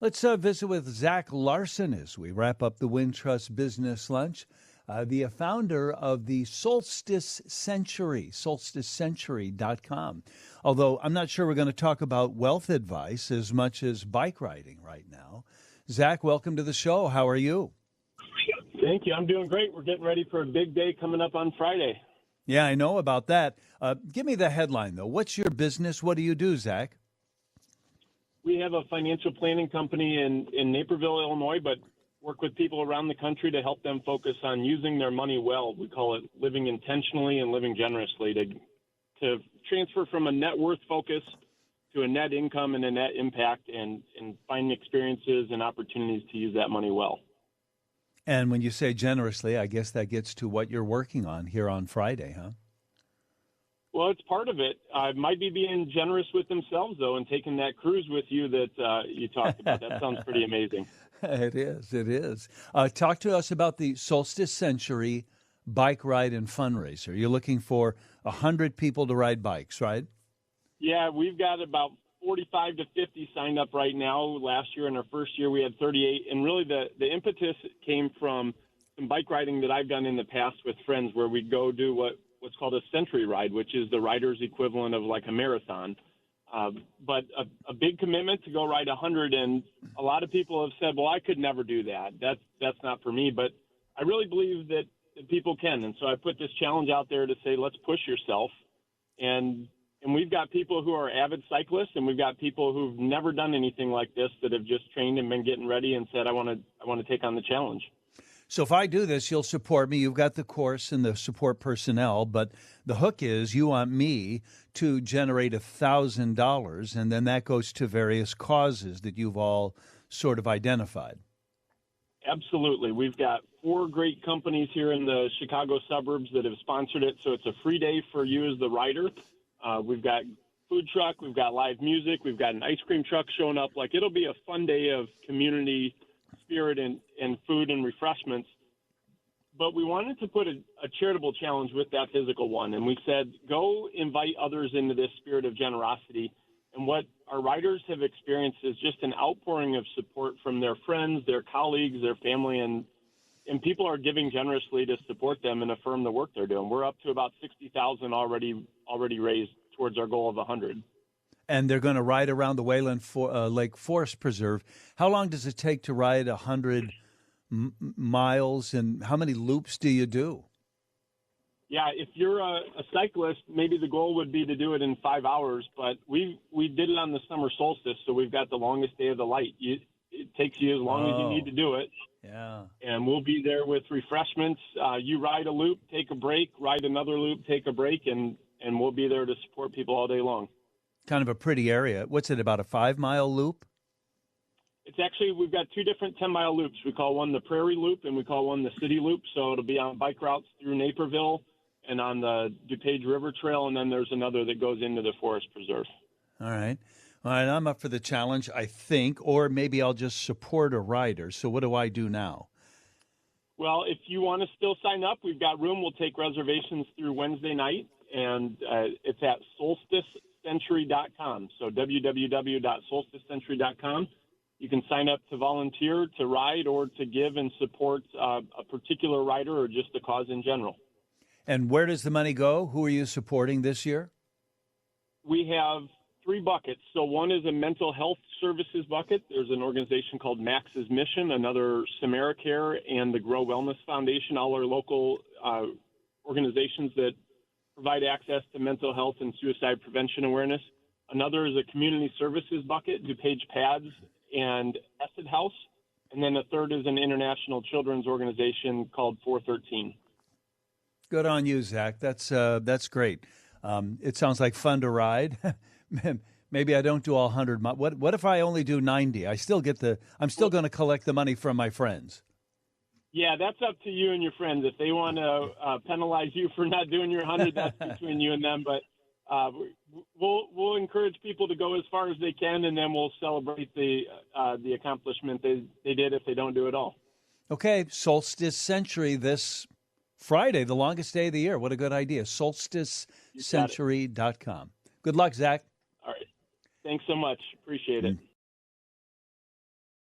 Let's visit with Zach Larson as we wrap up the Wintrust Business Lunch, the founder of the Solstice Century, solsticecentury.com. Although I'm not sure we're going to talk about wealth advice as much as bike riding right now. Zach, welcome to the show. How are you? Thank you. I'm doing great. We're getting ready for a big day coming up on Friday. Yeah, I know about that. Give me the headline, though. What's your business? What do you do, Zach? We have a financial planning company in Naperville, Illinois, but work with people around the country to help them focus on using their money well. We call it living intentionally and living generously to transfer from a net worth focus to a net income and a net impact and find experiences and opportunities to use that money well. And when you say generously, I guess that gets to what you're working on here on Friday, huh? Well, it's part of it. Might be being generous with themselves, though, and taking that cruise with you that you talked about. That sounds pretty amazing. It is. It is. Talk to us about the Solstice Century bike ride and fundraiser. You're looking for 100 people to ride bikes, right? Yeah, we've got about 45 to 50 signed up right now. Last year, in our first year, we had 38. And really the impetus came from some bike riding that I've done in the past with friends where we'd go do what's called a century ride, which is the rider's equivalent of like a marathon. But a big commitment to go ride 100. And a lot of people have said, well, I could never do that. That's not for me. But I really believe that people can. And so I put this challenge out there to say, let's push yourself. And we've got people who are avid cyclists, and we've got people who've never done anything like this that have just trained and been getting ready and said, I want to take on the challenge. So if I do this, you'll support me. You've got the course and the support personnel, but the hook is you want me to generate $1,000, and then that goes to various causes that you've all sort of identified. Absolutely. We've got 4 great companies here in the Chicago suburbs that have sponsored it, so it's a free day for you as the rider. We've got food truck, we've got live music, we've got an ice cream truck showing up. Like, it'll be a fun day of community spirit and food and refreshments. But we wanted to put a charitable challenge with that physical one. And we said, go invite others into this spirit of generosity. And what our riders have experienced is just an outpouring of support from their friends, their colleagues, their family, and people are giving generously to support them and affirm the work they're doing. We're up to about $60,000 already raised towards our goal of 100. And they're going to ride around the Wayland Lake Forest Preserve. How long does it take to ride 100 miles, and how many loops do you do? Yeah, if you're a cyclist, maybe the goal would be to do it in 5 hours, but we did it on the summer solstice, so we've got the longest day of the light. It takes you as long as you need to do it. Yeah. And we'll be there with refreshments. You ride a loop, take a break, ride another loop, take a break, and we'll be there to support people all day long. Kind of a pretty area. What's it, about a 5-mile loop? It's actually, we've got 2 different 10-mile loops. We call one the Prairie Loop, and we call one the City Loop. So it'll be on bike routes through Naperville and on the DuPage River Trail, and then there's another that goes into the Forest Preserve. All right. All right, I'm up for the challenge, I think, or maybe I'll just support a rider. So what do I do now? Well, if you want to still sign up, we've got room. We'll take reservations through Wednesday night, and it's at solsticecentury.com. So www.solsticecentury.com. You can sign up to volunteer, to ride, or to give and support a particular rider or just the cause in general. And where does the money go? Who are you supporting this year? We have 3 buckets. So one is a mental health services bucket. There's an organization called Max's Mission, another SamariCare, and the Grow Wellness Foundation, all our local organizations that provide access to mental health and suicide prevention awareness. Another is a community services bucket, DuPage Pads and Acid House. And then a third is an international children's organization called 413. Good on you, Zach. That's great. It sounds like fun to ride. Maybe I don't do all 100 miles. What if I only do 90? I'm still going to collect the money from my friends. Yeah, that's up to you and your friends. If they want to penalize you for not doing your 100, that's between you and them. But we'll encourage people to go as far as they can, and then we'll celebrate the accomplishment they did if they don't do it all. Okay, Solstice Century this Friday, the longest day of the year. What a good idea. Solsticecentury.com. Good luck, Zach. All right. Thanks so much. Appreciate it.